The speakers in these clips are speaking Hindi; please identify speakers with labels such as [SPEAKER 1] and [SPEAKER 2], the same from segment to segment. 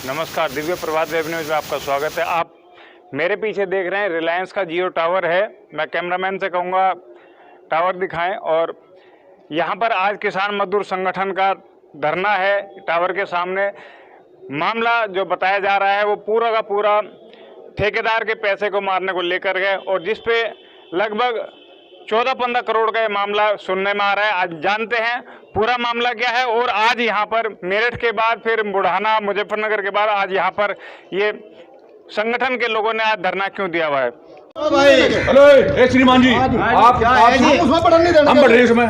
[SPEAKER 1] नमस्कार, दिव्य प्रभात वेब न्यूज़ में आपका स्वागत है। आप मेरे पीछे देख रहे हैं रिलायंस का जियो टावर है। मैं कैमरामैन से कहूँगा टावर दिखाएं। और यहाँ पर आज किसान मजदूर संगठन का धरना है टावर के सामने। मामला जो बताया जा रहा है वो पूरा का पूरा ठेकेदार के पैसे को मारने को लेकर गए, और जिस पे लगभग 14-15 करोड़ का ये मामला सुनने में आ रहा है। आज जानते हैं पूरा मामला क्या है। और आज यहाँ पर मेरठ के बाद फिर बुढ़ाना, मुजफ्फरनगर के बाद आज यहाँ पर ये संगठन के लोगों ने आज धरना क्यों दिया हुआ है।
[SPEAKER 2] हेलो श्रीमान जी, आप उसमें पढ़ने नहीं देना, हम पढ़ रहे हैं उसमें।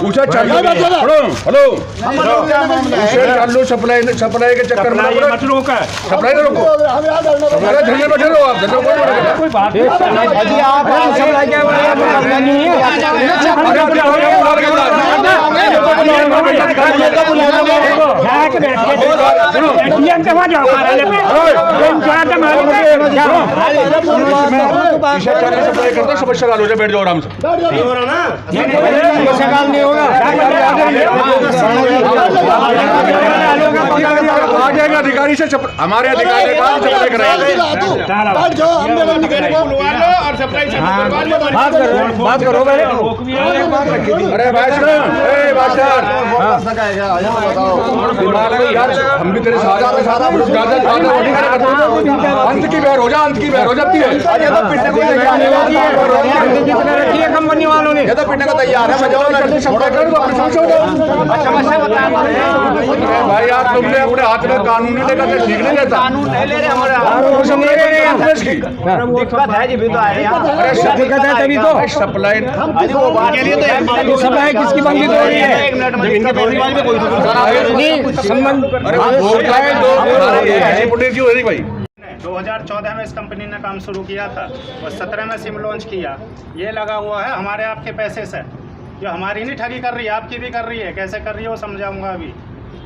[SPEAKER 2] पूछा चाहिए। हेलो सप्लाई के चक्कर में मत रोको, सप्लाई ना रोको, धरने बैठे रहो आप। कोई बात नहीं, आप सप्लाई समस्या हो जाए, बैठ जाओ आराम से। नहीं होगा, आ जाएगा अधिकारी से, हमारे अधिकारी सप्लाई कराएंगे। बात करो। अरे भाई हम भी तेरे साथ अंत की बहर हो जा, अंत की बहर हो जाती है। कंपनी वालों ने ये तो पिटने को तैयार है। भाई यार, तुमने अपने हाथ में कानून नहीं लेकर ठीक नहीं रहता। कानून नहीं ले रहे हमारे, तभी तो सप्लाई सप्लाई किसकी बंदी हो रही है।
[SPEAKER 3] 2014 में इस कंपनी ने काम शुरू किया था और 17 में सिम लॉन्च किया। ये लगा हुआ है हमारे आपके पैसे से, जो हमारी नहीं ठगी कर रही है, आपकी भी कर रही है। कैसे कर रही है वो समझाऊंगा अभी।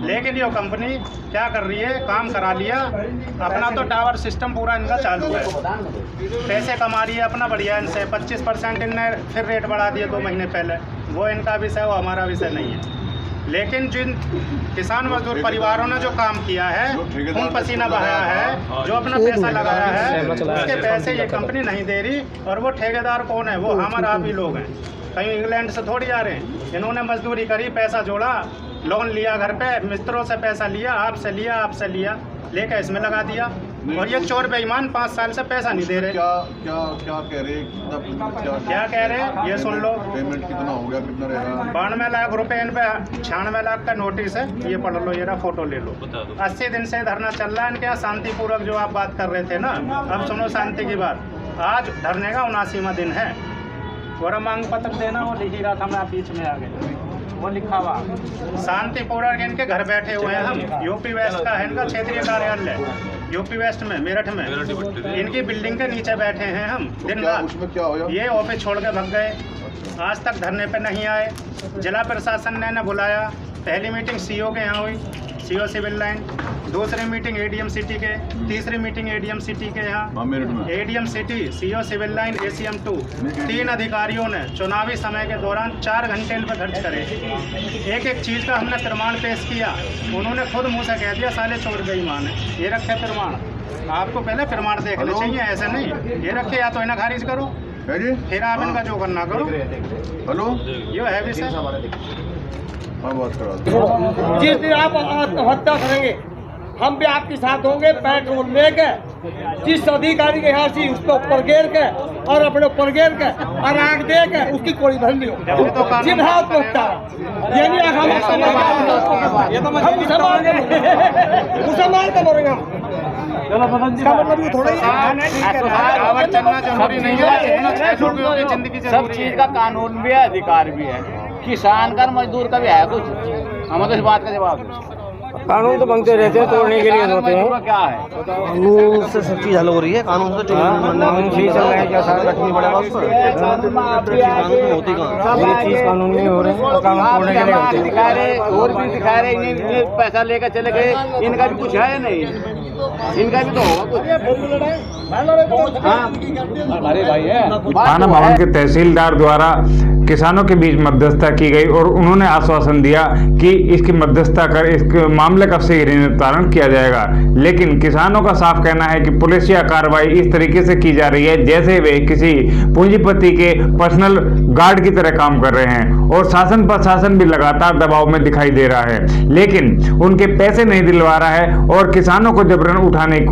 [SPEAKER 3] लेकिन ये कंपनी क्या कर रही है, काम करा लिया अपना, तो टावर सिस्टम पूरा इनका चालू है, पैसे कमा रही है अपना बढ़िया इनसे। 25% इनने फिर रेट बढ़ा दिए 2 महीने पहले। वो इनका विषय, वो हमारा विषय नहीं है। लेकिन जिन किसान मजदूर परिवारों ने जो काम किया है, खून पसीना बहाया है, जो अपना पैसा लगाया है, उसके पैसे ये कंपनी नहीं दे रही। और वो ठेकेदार कौन है? वो हमारे आप ही लोग हैं, कहीं इंग्लैंड से थोड़ी आ रहे हैं। इन्होंने मजदूरी करी, पैसा जोड़ा, लोन लिया, घर पे मित्रों से पैसा लिया, आपसे लिया, लेकर इसमें लगा दिया। और ये चोर बेईमान 5 साल से पैसा नहीं दे रहे।
[SPEAKER 2] क्या कह रहे,
[SPEAKER 3] क्या कह रहे हैं ये सुन लो।
[SPEAKER 2] पेमेंट कितना हो गया, कितना रहेगा?
[SPEAKER 3] 92 लाख रुपए इन पे 96 लाख का नोटिस है। ये पढ़ लो, ये रहा, फोटो ले लो। 80 दिन से धरना चल रहा है इनके यहाँ, शांतिपूर्वक जो आप बात कर रहे थे ना। अब सुनो शांति की बात। आज धरने का 79वां दिन है। और मांग पत्र देना वो लिख ही रहा था, मैं बीच में आ गया, वो लिखा हुआ शांतिपूर्वक इनके घर बैठे हुए हैं हम। यूपी वेस्ट का है इनका क्षेत्रीय कार्यालय, यूपी वेस्ट में, मेरठ में। इनकी बिल्डिंग के नीचे बैठे हैं हम दिन रात।
[SPEAKER 2] उसमें क्या हो?
[SPEAKER 3] ये ऑफिस छोड़ के भाग गए, आज तक धरने पे नहीं आए। जिला प्रशासन ने बुलाया। पहली मीटिंग सीओ के यहाँ हुई, सीओ सिविल लाइन। दूसरी मीटिंग एडीएम सिटी के, तीसरी मीटिंग एडीएम सिटी के यहाँ, ADM city, CO civil line, ACM 2। 3 अधिकारियों ने चुनावी समय के दौरान 4 घंटे इन पर खर्च करे। एक चीज़ का हमने प्रमाण पेश किया, उन्होंने खुद मुँह से कह दिया साले चोर बेईमान है। ये रखे प्रमाण, आपको पहले प्रमाण देखने चाहिए, ऐसे नहीं। ये रखे, या तो इन्हें खारिज करो, फिर आप इनका जो करना करो।
[SPEAKER 2] हेलो,
[SPEAKER 3] ये है विषय।
[SPEAKER 4] जिस दिन आप आत्महत्या करेंगे, हम भी आपके साथ होंगे। पेट्रोल लेके जिस अधिकारी के यहाँ से उसको ऊपर गेर के और अपने ऊपर गेर के और आग दे के उसकी कोई भर नहीं हो। जिन हाथ पहुँचता ये नहीं हम मुसलमान का बोलेंगे हम। मतलब थोड़ा
[SPEAKER 5] सब चीज का कानून भी है, अधिकार भी है, किसान का मजदूर का भी है कुछ। हम तो इस बात का जवाब
[SPEAKER 4] कानून तो बनते रहते हैं, तोड़ने के लिए होते हैं।
[SPEAKER 5] क्या है
[SPEAKER 4] कानून से सब चीज हल हो रही है। कानून से तो रखनी पड़ेगा उसको। चीज कानून में हो रहे हैं, कानून तोड़ने के लिए होते हैं।
[SPEAKER 5] दिखा रहे और भी दिखा रहे, इन्हें पैसा लेकर चले गए। इनका भी कुछ है नहीं, इनका भी तो होगा कुछ। हमारे भाई है।
[SPEAKER 1] थाना भवन के तहसीलदार द्वारा किसानों के बीच मध्यस्थता की गई और उन्होंने आश्वासन दिया कि इसकी मध्यस्थता कर इस मामले का शीघ्र निस्तारण किया जाएगा। लेकिन किसानों का साफ कहना है कि पुलिसिया कार्रवाई इस तरीके से की जा रही है जैसे वे किसी पूंजीपति के पर्सनल गार्ड की तरह काम कर रहे हैं और शासन प्रशासन भी लगातार दबाव में दिखाई दे रहा है, लेकिन उनके पैसे नहीं दिलवा रहा है और किसानों को जबरन उठाने की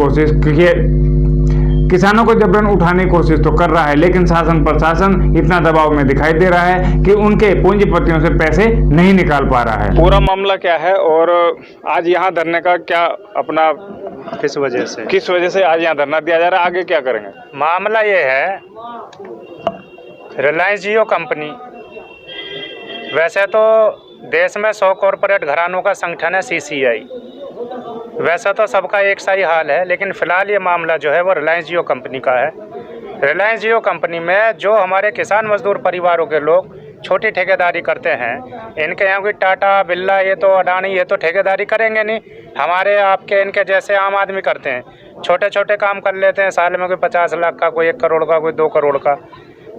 [SPEAKER 1] कोशिश तो कर रहा है, लेकिन शासन प्रशासन इतना दबाव में दिखाई दे रहा है कि उनके पूंजीपतियों से पैसे नहीं निकाल पा रहा है। पूरा मामला क्या है और आज यहाँ धरने का क्या अपना
[SPEAKER 3] किस वजह से
[SPEAKER 1] आज यहाँ धरना दिया जा रहा है, आगे क्या करेंगे?
[SPEAKER 3] मामला ये है, रिलायंस जियो कंपनी वैसे तो देश में 100 कॉरपोरेट घरानों का संगठन है CCI, वैसा तो सबका एक सा ही हाल है, लेकिन फ़िलहाल ये मामला जो है वो रिलायंस जियो कंपनी का है। रिलायंस जियो कंपनी में जो हमारे किसान मजदूर परिवारों के लोग छोटी ठेकेदारी करते हैं, इनके यहाँ कोई टाटा बिरला ये तो अडानी ये तो ठेकेदारी करेंगे नहीं, हमारे आपके इनके जैसे आम आदमी करते हैं, छोटे छोटे काम कर लेते हैं, साल में कोई 50 लाख का, कोई 1 करोड़ का, कोई 2 करोड़ का।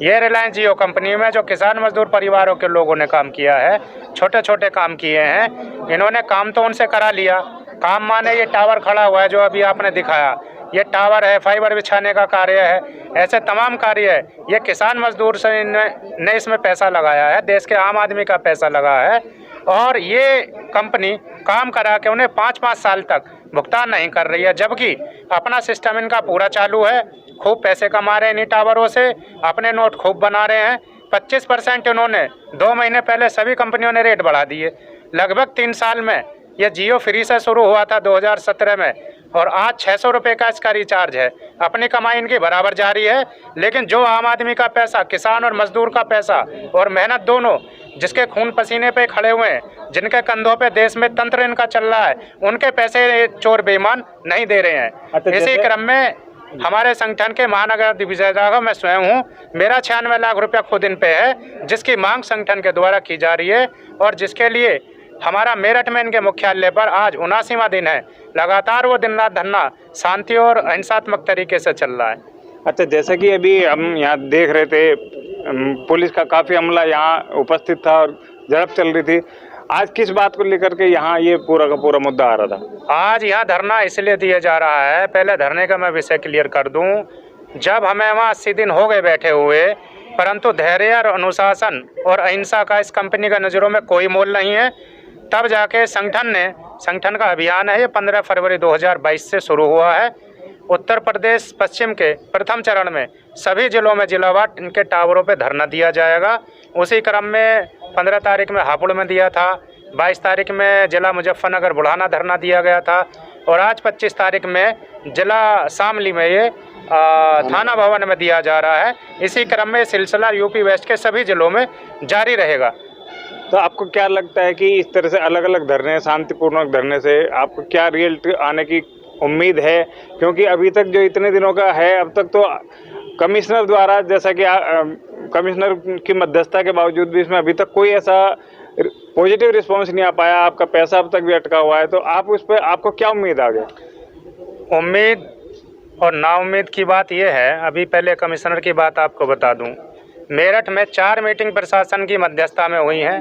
[SPEAKER 3] ये रिलायंस जियो कंपनी में जो किसान मजदूर परिवारों के लोगों ने काम किया है, छोटे छोटे काम किए हैं, इन्होंने काम तो उनसे करा लिया। काम माने ये टावर खड़ा हुआ है जो अभी आपने दिखाया, ये टावर है, फाइबर बिछाने का कार्य है, ऐसे तमाम कार्य है, ये किसान मजदूर से ने इसमें पैसा लगाया है, देश के आम आदमी का पैसा लगा है और ये कंपनी काम करा के उन्हें 5-5 साल तक भुगतान नहीं कर रही है, जबकि अपना सिस्टम इनका पूरा चालू है, खूब पैसे कमा रहे हैं इन टावरों से, अपने नोट खूब बना रहे हैं। 25% इन्होंने 2 महीने पहले सभी कंपनियों ने रेट बढ़ा दिए। लगभग 3 साल में ये जियो फ्री से शुरू हुआ था 2017 में और आज 600 रुपये का इसका रिचार्ज है। अपनी कमाई इनकी बराबर जारी है, लेकिन जो आम आदमी का पैसा, किसान और मजदूर का पैसा और मेहनत दोनों, जिसके खून पसीने पे खड़े हुए हैं, जिनके कंधों पे देश में तंत्र इनका चल रहा है, उनके पैसे चोर बेईमान नहीं दे रहे हैं। इसी क्रम में हमारे संगठन के महानगर अधिविजेता मैं स्वयं हूँ, मेरा 96 लाख रुपया खुद इन पे है, जिसकी मांग संगठन के द्वारा की जा रही है और जिसके लिए हमारा मेरठ में इनके मुख्यालय पर आज 79वां दिन है। लगातार वो दिन रात धरना शांति और अहिंसात्मक तरीके से चल रहा है।
[SPEAKER 1] अच्छा, जैसा कि अभी हम यहाँ देख रहे थे, पुलिस का काफ़ी अमला यहाँ उपस्थित था और झड़प चल रही थी, आज किस बात को लेकर के यहाँ ये पूरा का पूरा मुद्दा आ रहा था?
[SPEAKER 3] आज यहाँ धरना इसलिए दिया जा रहा है, पहले धरने का मैं विषय क्लियर कर दूँ। जब हमें वहाँ 80 दिन हो गए बैठे हुए, परंतु धैर्य और अनुशासन और अहिंसा का इस कंपनी का नज़रों में कोई मोल नहीं है, तब जाके संगठन का अभियान है, ये 15 फरवरी 2022 से शुरू हुआ है। उत्तर प्रदेश पश्चिम के प्रथम चरण में सभी जिलों में जिलावार इनके टावरों पे धरना दिया जाएगा। उसी क्रम में 15 तारीख में हापुड़ में दिया था, 22 तारीख में जिला मुजफ्फरनगर बुढ़ाना धरना दिया गया था और आज 25 तारीख में जिला शामली में ये थाना भवन में दिया जा रहा है। इसी क्रम में सिलसिला यूपी वेस्ट के सभी जिलों में जारी रहेगा।
[SPEAKER 1] तो आपको क्या लगता है कि इस तरह से अलग अलग धरने, शांतिपूर्वक धरने से आपको क्या रिजल्ट आने की उम्मीद है? क्योंकि अभी तक जो इतने दिनों का है, अब तक तो कमिश्नर द्वारा, जैसा कि कमिश्नर की मध्यस्थता के बावजूद भी इसमें अभी तक कोई ऐसा पॉजिटिव रिस्पांस नहीं आ पाया, आपका पैसा अब तक भी अटका हुआ है, तो आप उस पर आपको क्या उम्मीद आ गई?
[SPEAKER 3] उम्मीद और नाउम्मीद की बात यह है, अभी पहले कमिश्नर की बात आपको बता दूं, मेरठ में 4 मीटिंग प्रशासन की मध्यस्थता में हुई हैं।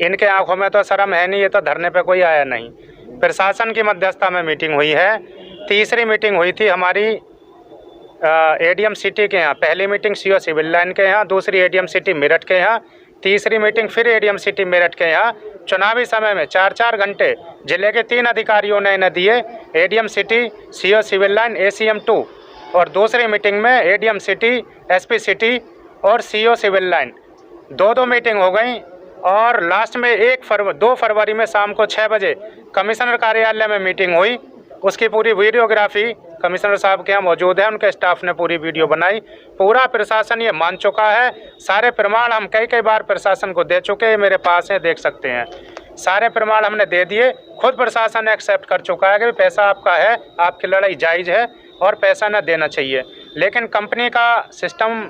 [SPEAKER 3] इनके आंखों में तो शर्म है नहीं, ये तो धरने पे कोई आया नहीं। प्रशासन की मध्यस्थता में मीटिंग हुई है। तीसरी मीटिंग हुई थी हमारी एडीएम सिटी के यहाँ, पहली मीटिंग सीओ सिविल लाइन के यहाँ, दूसरी एडीएम सिटी मेरठ के यहाँ, तीसरी मीटिंग फिर एडीएम सिटी मेरठ के यहाँ। चुनावी समय में 4-4 घंटे जिले के 3 अधिकारियों ने इन्हें दिए, ADM city, CO civil line, ACM 2, और दूसरी मीटिंग में एडीएम सिटी, SP सिटी और सीओ सिविल लाइन। 2 मीटिंग हो गई और लास्ट में 2 फरवरी में शाम को 6 बजे कमिश्नर कार्यालय में मीटिंग हुई। उसकी पूरी वीडियोग्राफी कमिश्नर साहब के यहाँ मौजूद है, उनके स्टाफ ने पूरी वीडियो बनाई। पूरा प्रशासन ये मान चुका है, सारे प्रमाण हम कई बार प्रशासन को दे चुके हैं, मेरे पास है, देख सकते हैं। सारे प्रमाण हमने दे दिए, खुद प्रशासन एक्सेप्ट कर चुका है कि पैसा आपका है, आपकी लड़ाई जायज़ है और पैसा न देना चाहिए। लेकिन कंपनी का सिस्टम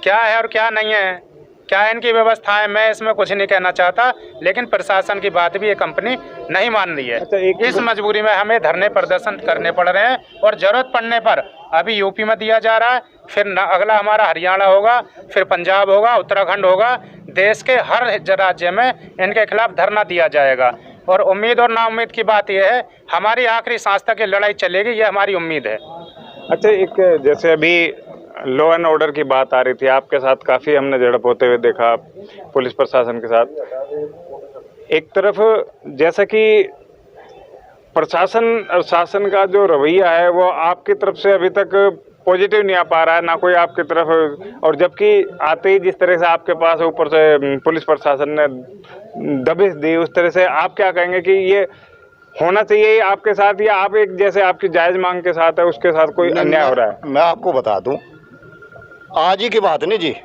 [SPEAKER 3] क्या है और क्या नहीं है, क्या इनकी व्यवस्था है, मैं इसमें कुछ नहीं कहना चाहता, लेकिन प्रशासन की बात भी ये कंपनी नहीं मान रही है। इस मजबूरी में हमें धरने प्रदर्शन करने पड़ रहे हैं और ज़रूरत पड़ने पर अभी यूपी में दिया जा रहा है, फिर अगला हमारा हरियाणा होगा, फिर पंजाब होगा, उत्तराखंड होगा, देश के हर राज्य में इनके खिलाफ धरना दिया जाएगा। और उम्मीद और नाउम्मीद की बात यह है, हमारी आखिरी सांस तक ये लड़ाई चलेगी, ये हमारी उम्मीद है।
[SPEAKER 1] अच्छा, एक जैसे अभी लॉ एंड ऑर्डर की बात आ रही थी, आपके साथ काफ़ी हमने झड़प होते हुए देखा पुलिस प्रशासन के साथ। एक तरफ जैसा कि प्रशासन और शासन का जो रवैया है वो आपकी तरफ से अभी तक पॉजिटिव नहीं आ पा रहा है, ना कोई आपकी तरफ, और जबकि आते ही जिस तरह से आपके पास ऊपर से पुलिस प्रशासन ने दबिश दी, उस तरह से आप क्या कहेंगे कि ये होना चाहिए आपके साथ, या आप एक जैसे आपकी जायज़ मांग के साथ है उसके साथ कोई अन्याय हो रहा है?
[SPEAKER 6] मैं आपको बता दूं, आज ही की बात नहीं जी,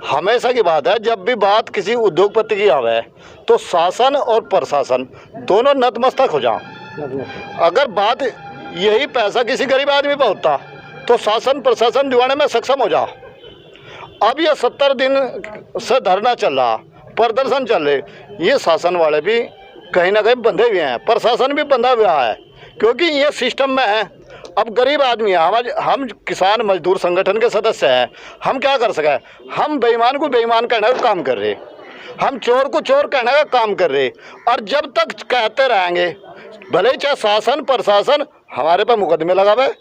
[SPEAKER 6] हमेशा की बात है। जब भी बात किसी उद्योगपति की आवे तो शासन और प्रशासन दोनों नतमस्तक हो जाओ। अगर बात यही पैसा किसी गरीब आदमी पर होता तो शासन प्रशासन दिवाने में सक्षम हो जाओ। अब ये 70 दिन से धरना चल रहा, प्रदर्शन चल रहे, ये शासन वाले भी कहीं ना कहीं बंधे हुए हैं, प्रशासन भी बंधा हुआ है, क्योंकि ये सिस्टम में है। अब गरीब आदमी है, हम किसान मजदूर संगठन के सदस्य हैं, हम क्या कर सके? हम बेईमान को बेईमान कहने का काम कर रहे, हम चोर को चोर कहने का काम कर रहे, और जब तक कहते रहेंगे, भले ही चाहे शासन प्रशासन हमारे पर मुकदमे लगावे,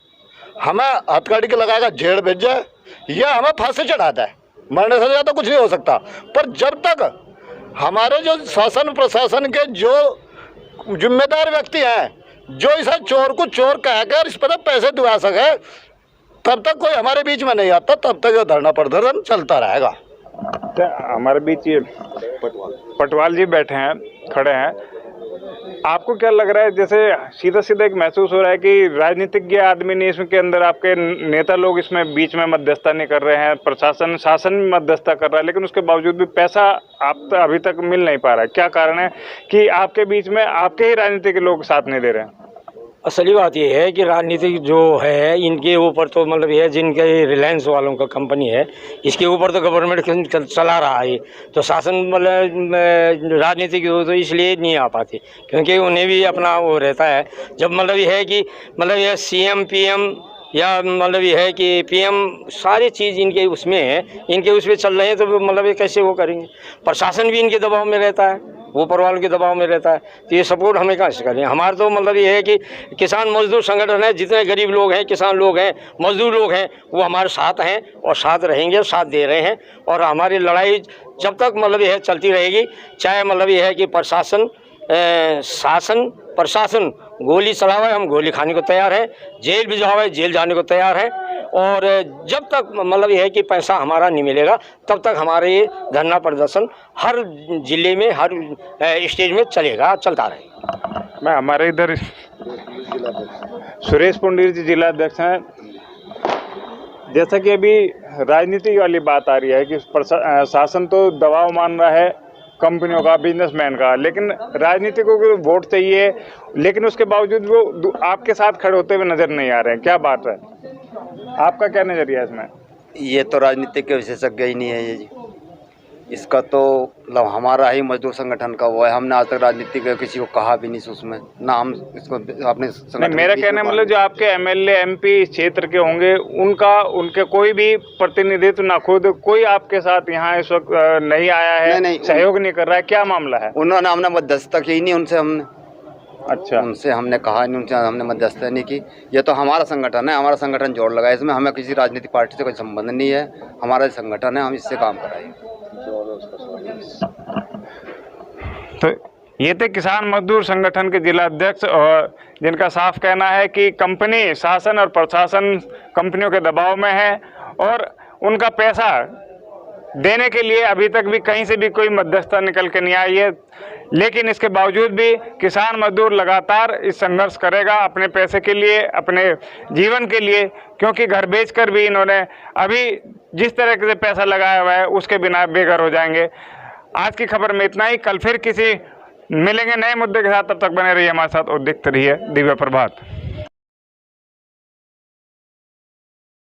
[SPEAKER 6] हमें हथकड़ी के लगाएगा, जेल भेज जाए या हमें फांसी चढ़ाता है, मरने से ज़्यादा कुछ नहीं हो सकता। पर जब तक हमारे जो शासन प्रशासन के जो जिम्मेदार व्यक्ति हैं, जो इस चोर को चोर कहकर इस पर पैसे दिवा सके, तब तक कोई हमारे बीच में नहीं आता, तब तक ये धरना प्रदर्शन चलता रहेगा।
[SPEAKER 1] हमारे बीच ये पटवाल जी बैठे हैं, खड़े हैं, आपको क्या लग रहा है? जैसे सीधा सीधा एक महसूस हो रहा है कि राजनीतिज्ञ आदमी नहीं इसके अंदर, आपके नेता लोग इसमें बीच में मध्यस्थता नहीं कर रहे हैं, प्रशासन शासन मध्यस्थता कर रहा है, लेकिन उसके बावजूद भी पैसा आप अभी तक मिल नहीं पा रहा है। क्या कारण है कि आपके बीच में आपके ही राजनीति के लोग साथ नहीं दे रहे हैं?
[SPEAKER 7] असली बात यह है कि राजनीतिक जो है इनके ऊपर तो मतलब ये जिनके रिलायंस वालों का कंपनी है, इसके ऊपर तो गवर्नमेंट चला रहा है, तो शासन मतलब राजनीतिक तो इसलिए नहीं आ पाती, क्योंकि उन्हें भी अपना वो रहता है। जब मतलब ये है कि मतलब ये CM PM या मतलब ये है कि PM सारी चीज़ इनके उसमें है, इनके उसमें चल रहे हैं, तो मतलब ये कैसे वो करेंगे? प्रशासन भी इनके दबाव में रहता है, ऊपर वालों के दबाव में रहता है, तो ये सपोर्ट हमें कहाँ से करें? हमारा तो मतलब ये है कि किसान मजदूर संगठन है, जितने गरीब लोग हैं, किसान लोग हैं, मजदूर लोग हैं, वो हमारे साथ हैं और साथ रहेंगे, साथ दे रहे हैं। और हमारी लड़ाई जब तक मतलब ये है चलती रहेगी, चाहे मतलब ये है कि प्रशासन शासन प्रशासन गोली चलावे, हम गोली खाने को तैयार हैं, जेल भी जावे, जेल जाने को तैयार है। और जब तक मतलब ये है कि पैसा हमारा नहीं मिलेगा, तब तक हमारे ये धरना प्रदर्शन हर जिले में, हर स्टेज में चलता रहेगा।
[SPEAKER 1] मैं हमारे इधर सुरेश पुंडीर जी जिला अध्यक्ष हैं। जैसा कि अभी राजनीति वाली बात आ रही है कि शासन तो दबाव मान रहा है कंपनियों का, बिजनेसमैन का, लेकिन राजनीतिकों को वोट चाहिए, लेकिन उसके बावजूद वो आपके साथ खड़े होते हुए नजर नहीं आ रहे हैं। क्या बात है, आपका क्या नजरिया है इसमें?
[SPEAKER 8] ये तो राजनीतिक के विशेषज्ञ ही नहीं है ये जी, इसका तो मतलब हमारा ही मजदूर संगठन का वो है। हमने आज तक राजनीति का किसी को कहा भी नहीं उसमें, ना हम इसको अपने
[SPEAKER 1] नहीं, मेरा कहना है मतलब जो आपके MLA MP इस क्षेत्र के होंगे, उनके कोई भी प्रतिनिधित्व ना खुद कोई आपके साथ यहाँ इस वक्त नहीं आया है, नहीं, सहयोग नहीं कर रहा है, क्या मामला है?
[SPEAKER 8] उन्होंने हमने मध्यस्थता की नहीं उनसे, हमने
[SPEAKER 1] अच्छा
[SPEAKER 8] उनसे हमने कहा नहीं, उनसे हमने मध्यस्थता नहीं की। ये तो हमारा संगठन है, हमारा संगठन जोड़ लगा है इसमें, हमें किसी राजनीतिक पार्टी से कोई संबंध नहीं है, हमारा संगठन है, हम इससे काम कराएंगे।
[SPEAKER 1] तो ये थे किसान मजदूर संगठन के जिला अध्यक्ष, और जिनका साफ कहना है कि कंपनी शासन और प्रशासन कंपनियों के दबाव में है और उनका पैसा देने के लिए अभी तक भी कहीं से भी कोई मध्यस्थता निकल के नहीं आई है। लेकिन इसके बावजूद भी किसान मजदूर लगातार इस संघर्ष करेगा अपने पैसे के लिए, अपने जीवन के लिए, क्योंकि घर बेचकर भी इन्होंने अभी जिस तरह से पैसा लगाया हुआ है उसके बिना बेघर हो जाएंगे। आज की खबर में इतना ही, कल फिर किसी मिलेंगे नए मुद्दे के साथ, तब तक बने रहिए हमारे साथ और देखते रहिए दिव्य प्रभात।